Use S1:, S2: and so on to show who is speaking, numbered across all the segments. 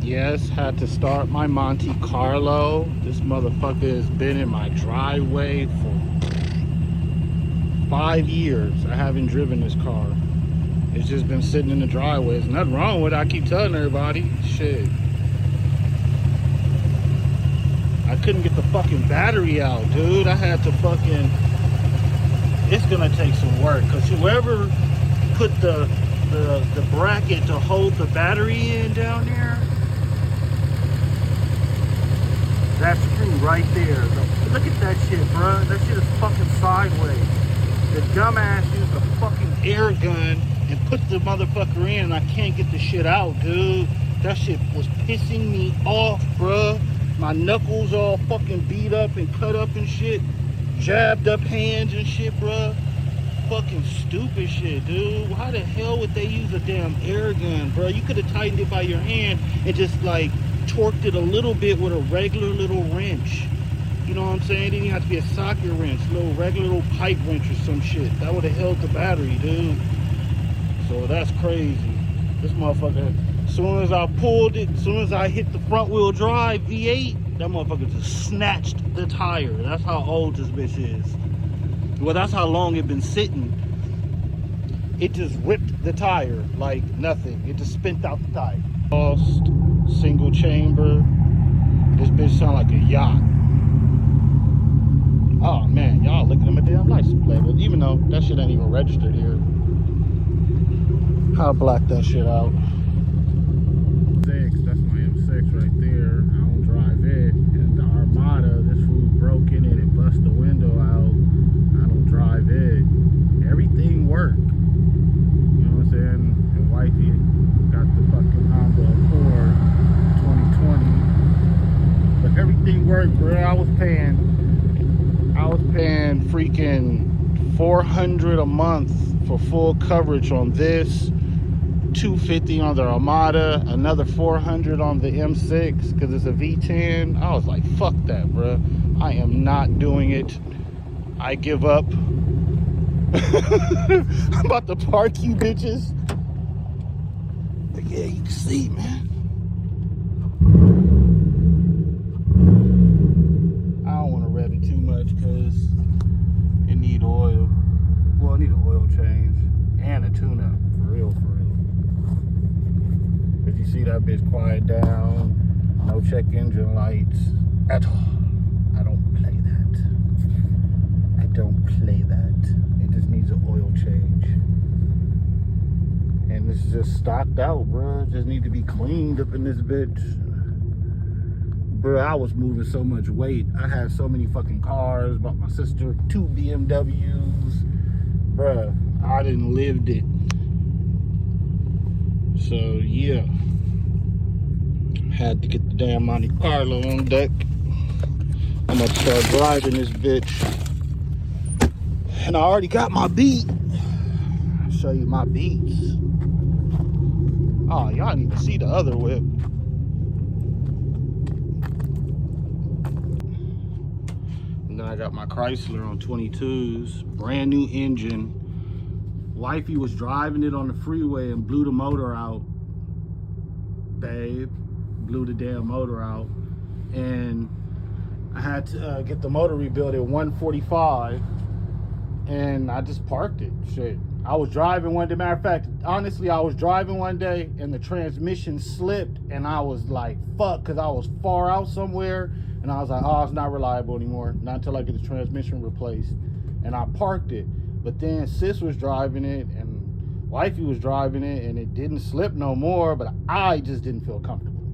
S1: Yes, had to start my Monte Carlo. This motherfucker has been in my driveway for 5 years. I haven't driven this car. It's just been sitting in the driveway. There's nothing wrong with it. I keep telling everybody. Shit. I couldn't get the fucking battery out, dude. I had to fucking... It's gonna take some work, because whoever put the bracket to hold the battery in down there, that screw right there. Look at that shit, bruh. That shit is fucking sideways. The dumbass used a fucking air gun and put the motherfucker in, and I can't get the shit out, dude. That shit was pissing me off, bruh. My knuckles all fucking beat up and cut up and shit. Jabbed up hands and shit, bruh. Fucking stupid shit, dude. Why the hell would they use a damn air gun, bruh? You could have tightened it by your hand and just like torqued it a little bit with a regular little wrench. You know what I'm saying? It didn't have to be a socket wrench, a little regular little pipe wrench or some shit. That would have held the battery, dude. So that's crazy. This motherfucker, as soon as I pulled it, as soon as I hit the front wheel drive V8, that motherfucker just snatched the tire. That's how old this bitch is. Well, that's how long it been sitting. It just ripped the tire like nothing. It just spent out the tire. Lost, single chamber. This bitch sound like a yacht. Oh man, y'all looking at my damn license plate. But even though that shit ain't even registered here. I'll black that shit out. That's my M6 right there. I don't drive it. And the Armada, this fool broke in it and bust the window out. I don't drive it. Everything worked. You know what I'm saying? And Wifey got the fucking Honda Accord 2020. But everything worked, bro. I was paying freaking $400 a month for full coverage on this. $250 on the Armada, another $400 on the M6 because it's a V10. I was like, fuck that, bro. I am not doing it. I give up. I'm about to park you bitches. But yeah, you can see, man. I don't want to rev it too much because it need oil. Well, it need an oil change and a tune-up, for real, for real. As you see, that bitch quiet down, no check engine lights at all. I don't play that. I don't play that. It just needs an oil change. And it's just stocked out, bro. Just need to be cleaned up in this bitch. Bro, I was moving so much weight. I had so many fucking cars. Bought my sister 2 BMWs. Bro, I didn't lived it. So yeah, had to get the damn Monte Carlo on deck. I'm gonna start driving this bitch, and I already got my beat. I'll show you my beats. Oh, y'all need to see the other whip. And then I got my Chrysler on 22s, brand new engine. Wifey was driving it on the freeway and blew the motor out. Babe, blew the damn motor out. And I had to get the motor rebuilt at 145. And I just parked it. Shit. I was driving one day. Matter of fact, honestly, I was driving one day and the transmission slipped. And I was like, fuck, because I was far out somewhere. And I was like, oh, it's not reliable anymore. Not until I get the transmission replaced. And I parked it. But then sis was driving it and Wifey was driving it and it didn't slip no more, but I just didn't feel comfortable.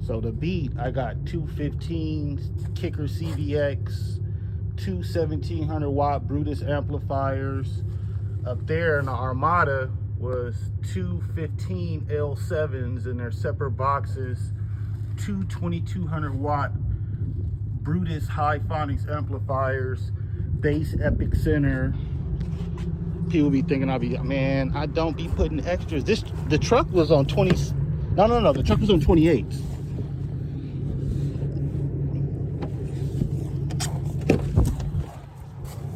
S1: So the beat, I got 215 Kicker CVX, 2 1700 watt Brutus amplifiers. Up there in the Armada was 2 15 L7s in their separate boxes, 2 2200 watt Brutus high phonics amplifiers, bass Epic Center. People be thinking man, I don't be putting extras. The truck was on 20s. No, the truck was on 28s.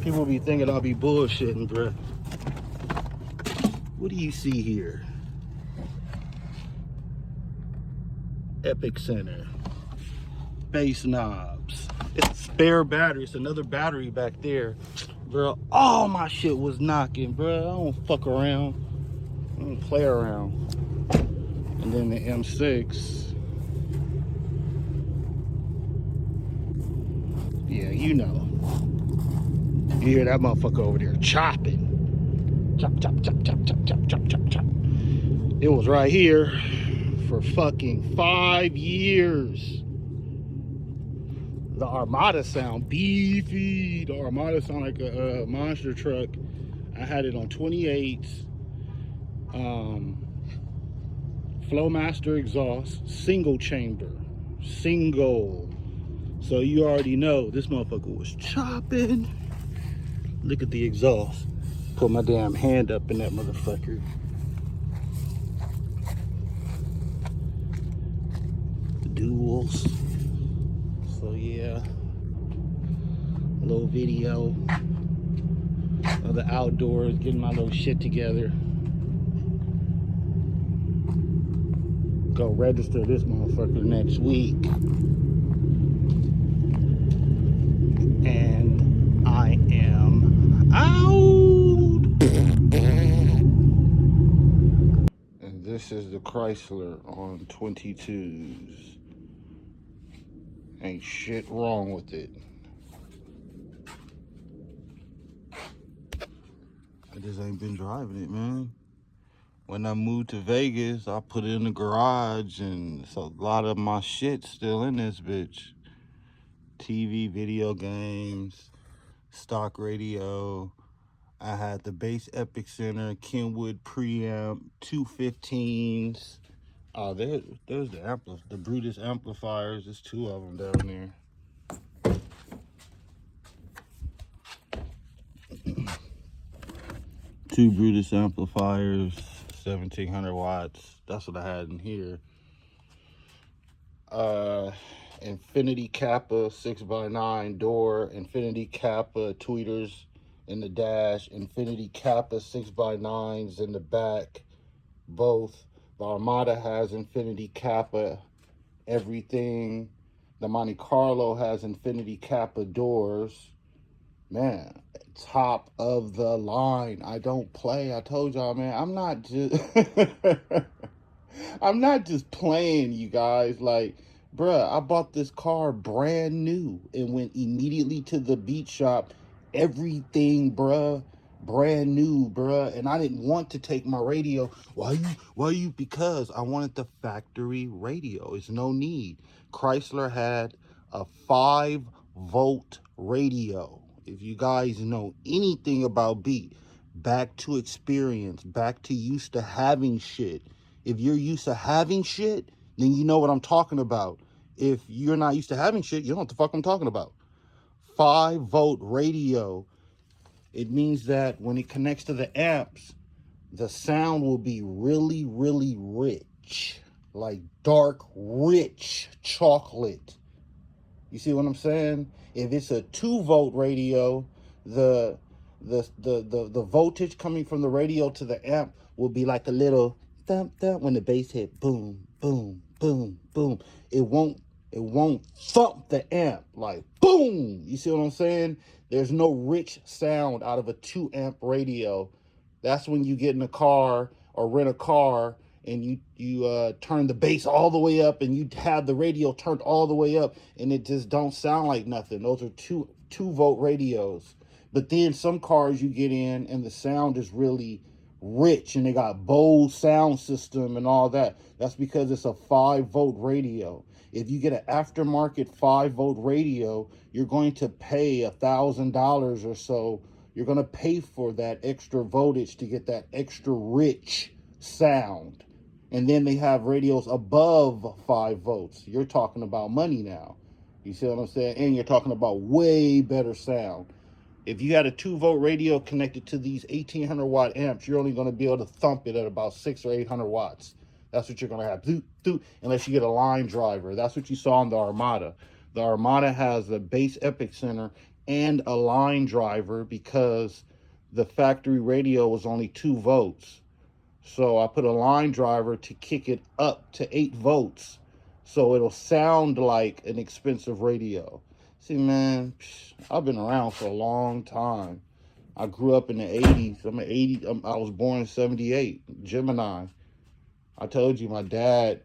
S1: People be thinking I'll be bullshitting, bruh. What do you see here? Epic Center. Bass knobs. It's a spare battery. It's another battery back there. Bro, all my shit was knocking, bro. I don't fuck around. I don't play around. And then the M6. Yeah, you know. You hear that motherfucker over there chopping. Chop, chop, chop, chop, chop, chop, chop, chop, chop. It was right here for fucking 5 years. The Armada sound beefy. The Armada sound like a monster truck. I had it on 28s. Flowmaster exhaust, single chamber. Single. So you already know this motherfucker was chopping. Look at the exhaust. Put my damn hand up in that motherfucker. Duals. So yeah, a little video of the outdoors, getting my little shit together. Go register this motherfucker next week. And I am out. And this is the Chrysler on 22s. Ain't shit wrong with it. I just ain't been driving it, man. When I moved to Vegas, I put it in the garage, and so a lot of my shit's still in this bitch. TV, video games, stock radio. I had the bass Epic Center, Kenwood preamp, 215s. Oh, there's the Brutus amplifiers. There's 2 of them down there. Two Brutus amplifiers, 1700 watts. That's what I had in here. Infinity Kappa 6x9 door, Infinity Kappa tweeters in the dash, Infinity Kappa 6x9s in the back, both. The Armada has Infinity Kappa everything. The Monte Carlo has Infinity Kappa doors. Man, top of the line. I don't play. I told y'all, man, I'm not just I'm not just playing, you guys. Like, bruh, I bought this car brand new and went immediately to the beat shop. Everything, bruh, brand new, bruh. And I didn't want to take my radio. Why you? Because I wanted the factory radio. It's no need. Chrysler had a 5-volt radio. If you guys know anything about beat, back to experience, back to used to having shit. If you're used to having shit, then you know what I'm talking about. If you're not used to having shit, you don't know what the fuck I'm talking about. 5-volt radio. It means that when it connects to the amps, the sound will be really, really rich. Like dark, rich chocolate. You see what I'm saying? If it's a 2-volt radio, the voltage coming from the radio to the amp will be like a little thump thump when the bass hit. Boom, boom, boom, boom. It won't thump the amp like boom. You see what I'm saying? There's no rich sound out of a 2-amp radio. That's when you get in a car or rent a car and you turn the bass all the way up and you have the radio turned all the way up and it just don't sound like nothing. Those are 2-volt radios. But then some cars you get in and the sound is really rich and they got Bose sound system and all that. That's because it's a 5-volt radio. If you get an aftermarket 5-volt radio, you're going to pay $1,000 or so. You're going to pay for that extra voltage to get that extra rich sound. And then they have radios above 5 volts. You're talking about money now. You see what I'm saying? And you're talking about way better sound. If you had a 2-volt radio connected to these 1800 watt amps, you're only going to be able to thump it at about 600 or 800 watts. That's what you're going to have, unless you get a line driver. That's what you saw on the Armada. The Armada has the bass Epic Center and a line driver because the factory radio was only 2 volts. So I put a line driver to kick it up to 8 volts. so it'll sound like an expensive radio. See, man, I've been around for a long time. I grew up in the 80s. I was born in 78, Gemini. I told you my dad,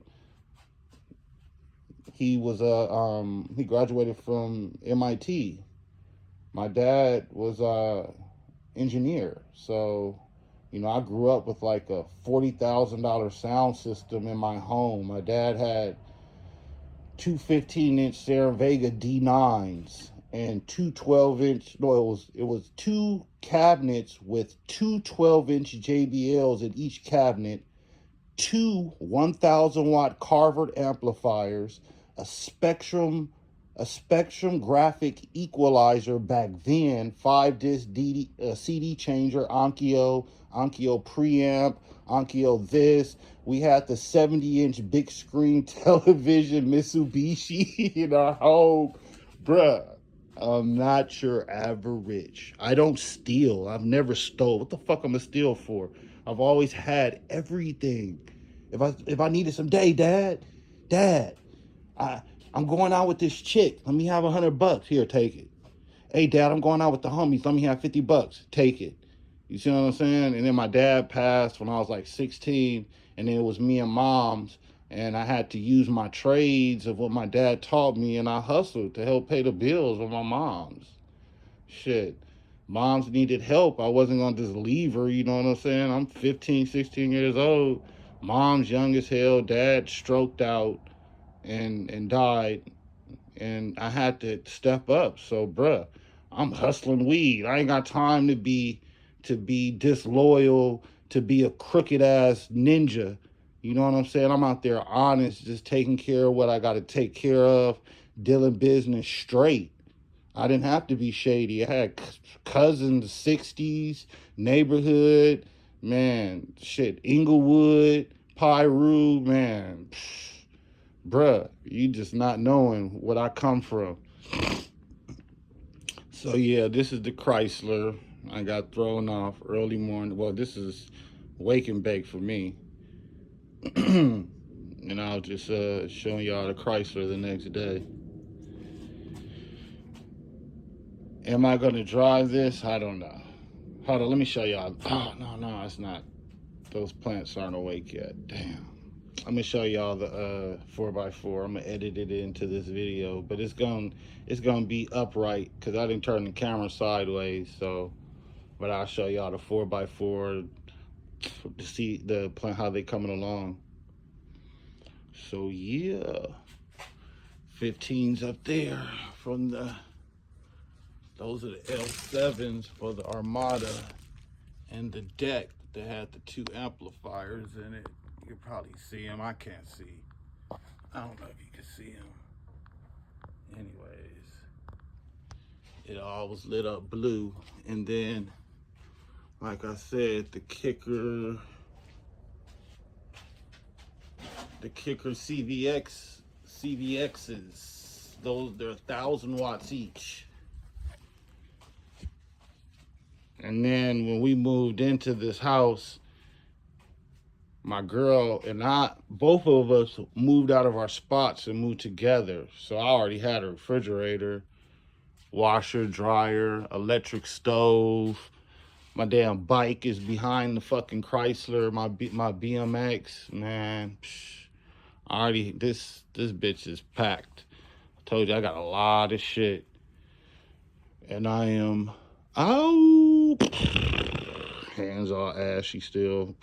S1: he graduated from MIT. My dad was engineer. So, I grew up with like a $40,000 sound system in my home. My dad had two 15-inch Sarah Vega D9s and two 12-inch, no, it was two cabinets with two 12-inch JBLs in each cabinet, two 1,000-watt Carver amplifiers, a Spectrum graphic equalizer back then, 5-disc CD changer, Onkyo preamp, Onkyo this. We had the 70-inch big screen television Mitsubishi in our home. Bruh, I'm not your average. I don't steal. I've never stole. What the fuck I'm gonna steal for? I've always had everything. If I needed some Dad, I'm going out with this chick. Let me have $100. Here, take it. Hey, Dad, I'm going out with the homies. Let me have $50. Take it. You see what I'm saying? And then my dad passed when I was like 16, and then it was me and Mom's, and I had to use my trades of what my dad taught me, and I hustled to help pay the bills with my mom's. Shit. Mom's needed help. I wasn't going to just leave her, you know what I'm saying? I'm 15, 16 years old. Mom's young as hell. Dad stroked out and died, and I had to step up. So, bruh, I'm hustling weed. I ain't got time to be disloyal, to be a crooked ass ninja. You know what I'm saying? I'm out there honest, just taking care of what I got to take care of, dealing business straight. I didn't have to be shady. I had cousins, 60s, neighborhood, man, shit, Inglewood, Piru, man. Bruh, you just not knowing what I come from. So yeah, this is the Chrysler. I got thrown off early morning. Well, this is wake and bake for me. And I'll just showing y'all the Chrysler the next day. Am I gonna drive this? I don't know. Hold on, let me show y'all. Oh, no, it's not. Those plants aren't awake yet. Damn. I'm gonna show y'all the 4x4. I'm gonna edit it into this video, but it's gonna be upright because I didn't turn the camera sideways. So, but I'll show y'all the 4x4 to see the plant, how they coming along. So yeah, 15s up there from the. Those are the L7s for the Armada, and the deck that had the two amplifiers in it. You can probably see them. I can't see. I don't know if you can see them. Anyways, it all was lit up blue. And then, like I said, the kicker CVXs, those, they're 1,000 watts each. And then when we moved into this house, my girl and I, both of us moved out of our spots and moved together. So I already had a refrigerator, washer, dryer, electric stove. My damn bike is behind the fucking Chrysler, my BMX, man. This bitch is packed. I told you I got a lot of shit. And I am, hands all ashy still.